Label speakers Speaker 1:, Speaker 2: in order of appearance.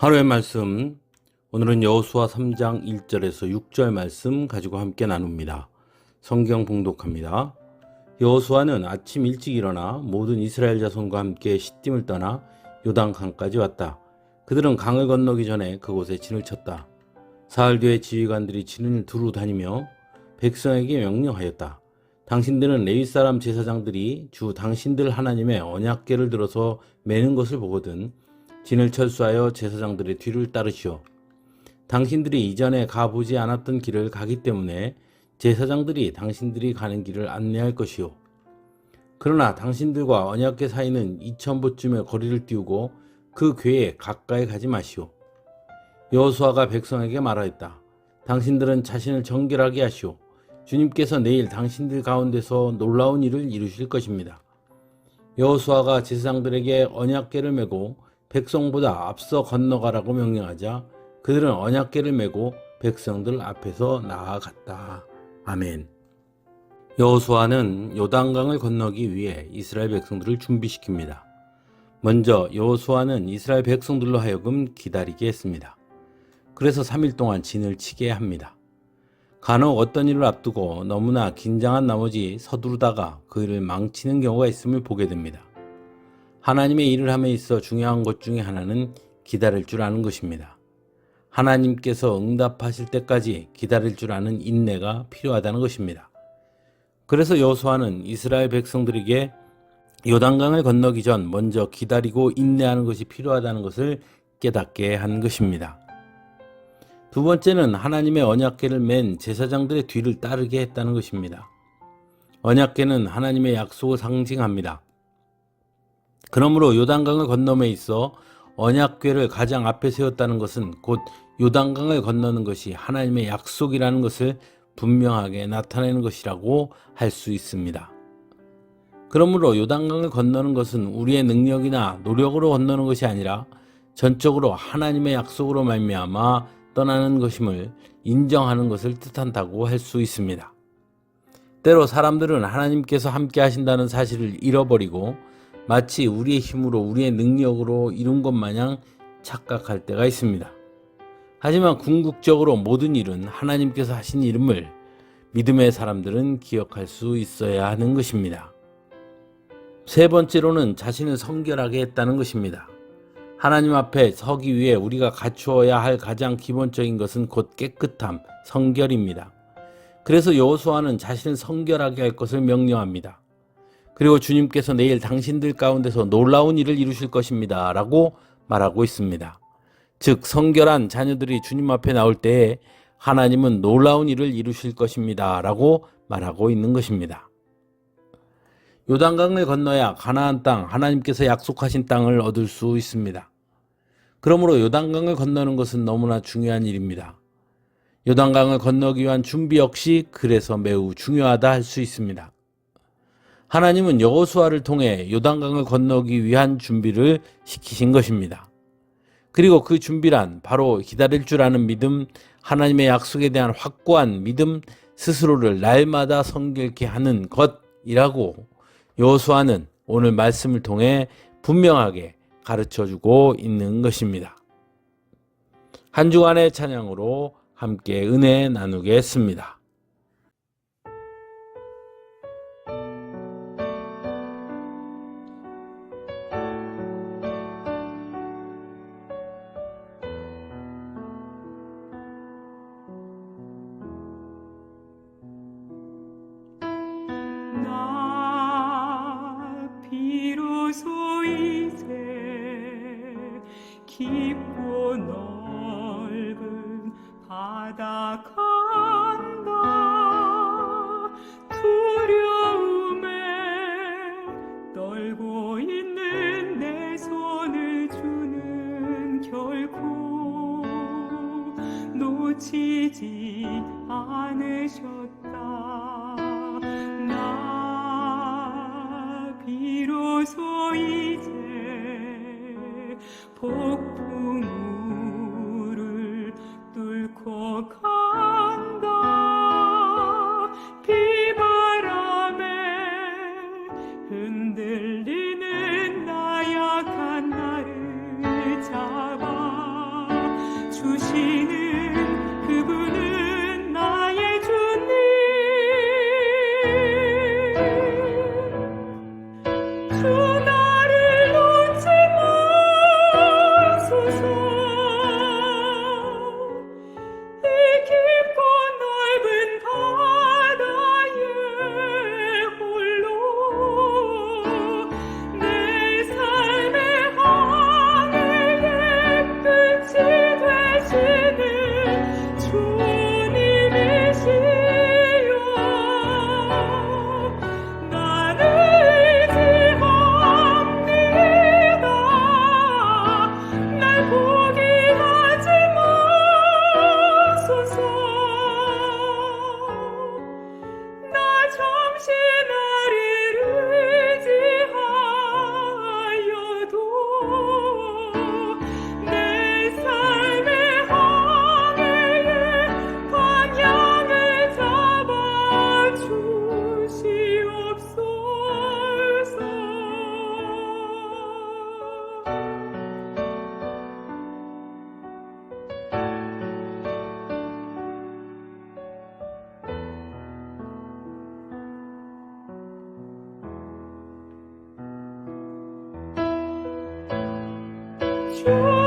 Speaker 1: 하루의 말씀, 오늘은 여호수아 3장 1절에서 6절 말씀 가지고 함께 나눕니다. 성경 봉독합니다. 여호수아는 아침 일찍 일어나 모든 이스라엘 자손과 함께 시딤을 떠나 요단강까지 왔다. 그들은 강을 건너기 전에 그곳에 진을 쳤다. 사흘 뒤에 지휘관들이 진을 두루 다니며 백성에게 명령하였다. 당신들은 레위 사람 제사장들이 주 당신들 하나님의 언약궤를 들어서 매는 것을 보거든 진을 철수하여 제사장들의 뒤를 따르시오. 당신들이 이전에 가보지 않았던 길을 가기 때문에 제사장들이 당신들이 가는 길을 안내할 것이오. 그러나 당신들과 언약궤 사이는 2000보쯤의 거리를 띄우고 그 궤에 가까이 가지 마시오. 여호수아가 백성에게 말하였다. 당신들은 자신을 정결하게 하시오. 주님께서 내일 당신들 가운데서 놀라운 일을 이루실 것입니다. 여호수아가 제사장들에게 언약궤를 메고 백성보다 앞서 건너가라고 명령하자 그들은 언약궤를 메고 백성들 앞에서 나아갔다. 아멘. 여호수아는 요단강을 건너기 위해 이스라엘 백성들을 준비시킵니다. 먼저 여호수아는 이스라엘 백성들로 하여금 기다리게 했습니다. 그래서 3일 동안 진을 치게 합니다. 간혹 어떤 일을 앞두고 너무나 긴장한 나머지 서두르다가 그 일을 망치는 경우가 있음을 보게 됩니다. 하나님의 일을 함에 있어 중요한 것 중에 하나는 기다릴 줄 아는 것입니다. 하나님께서 응답하실 때까지 기다릴 줄 아는 인내가 필요하다는 것입니다. 그래서 여호수아는 이스라엘 백성들에게 요단강을 건너기 전 먼저 기다리고 인내하는 것이 필요하다는 것을 깨닫게 한 것입니다. 두 번째는 하나님의 언약궤를 맨 제사장들의 뒤를 따르게 했다는 것입니다. 언약궤는 하나님의 약속을 상징합니다. 그러므로 요단강을 건너에 있어 언약궤를 가장 앞에 세웠다는 것은 곧 요단강을 건너는 것이 하나님의 약속이라는 것을 분명하게 나타내는 것이라고 할 수 있습니다. 그러므로 요단강을 건너는 것은 우리의 능력이나 노력으로 건너는 것이 아니라 전적으로 하나님의 약속으로 말미암아 떠나는 것임을 인정하는 것을 뜻한다고 할 수 있습니다. 때로 사람들은 하나님께서 함께 하신다는 사실을 잃어버리고 마치 우리의 힘으로 우리의 능력으로 이룬 것 마냥 착각할 때가 있습니다. 하지만 궁극적으로 모든 일은 하나님께서 하신 일임을 믿음의 사람들은 기억할 수 있어야 하는 것입니다. 세 번째로는 자신을 성결하게 했다는 것입니다. 하나님 앞에 서기 위해 우리가 갖추어야 할 가장 기본적인 것은 곧 깨끗함, 성결입니다. 그래서 여호수아는 자신을 성결하게 할 것을 명령합니다. 그리고 주님께서 내일 당신들 가운데서 놀라운 일을 이루실 것입니다. 라고 말하고 있습니다. 즉 성결한 자녀들이 주님 앞에 나올 때에 하나님은 놀라운 일을 이루실 것입니다. 라고 말하고 있는 것입니다. 요단강을 건너야 가나안 땅, 하나님께서 약속하신 땅을 얻을 수 있습니다. 그러므로 요단강을 건너는 것은 너무나 중요한 일입니다. 요단강을 건너기 위한 준비 역시 그래서 매우 중요하다 할 수 있습니다. 하나님은 여호수아를 통해 요단강을 건너기 위한 준비를 시키신 것입니다. 그리고 그 준비란 바로 기다릴 줄 아는 믿음, 하나님의 약속에 대한 확고한 믿음, 스스로를 날마다 성결케 하는 것이라고 여호수아는 오늘 말씀을 통해 분명하게 가르쳐주고 있는 것입니다. 한 주간의 찬양으로 함께 은혜 나누겠습니다.
Speaker 2: 나 비로소 이제 깊고 넓은 바다 간다. 두려움에 떨고 있는 내 손을 주는 결코 놓치지 않으셨다. 나 비로소 이제 폭풍우를 뚫고 간다. 비바람에 흔들리는 나약한 나를 잡아 주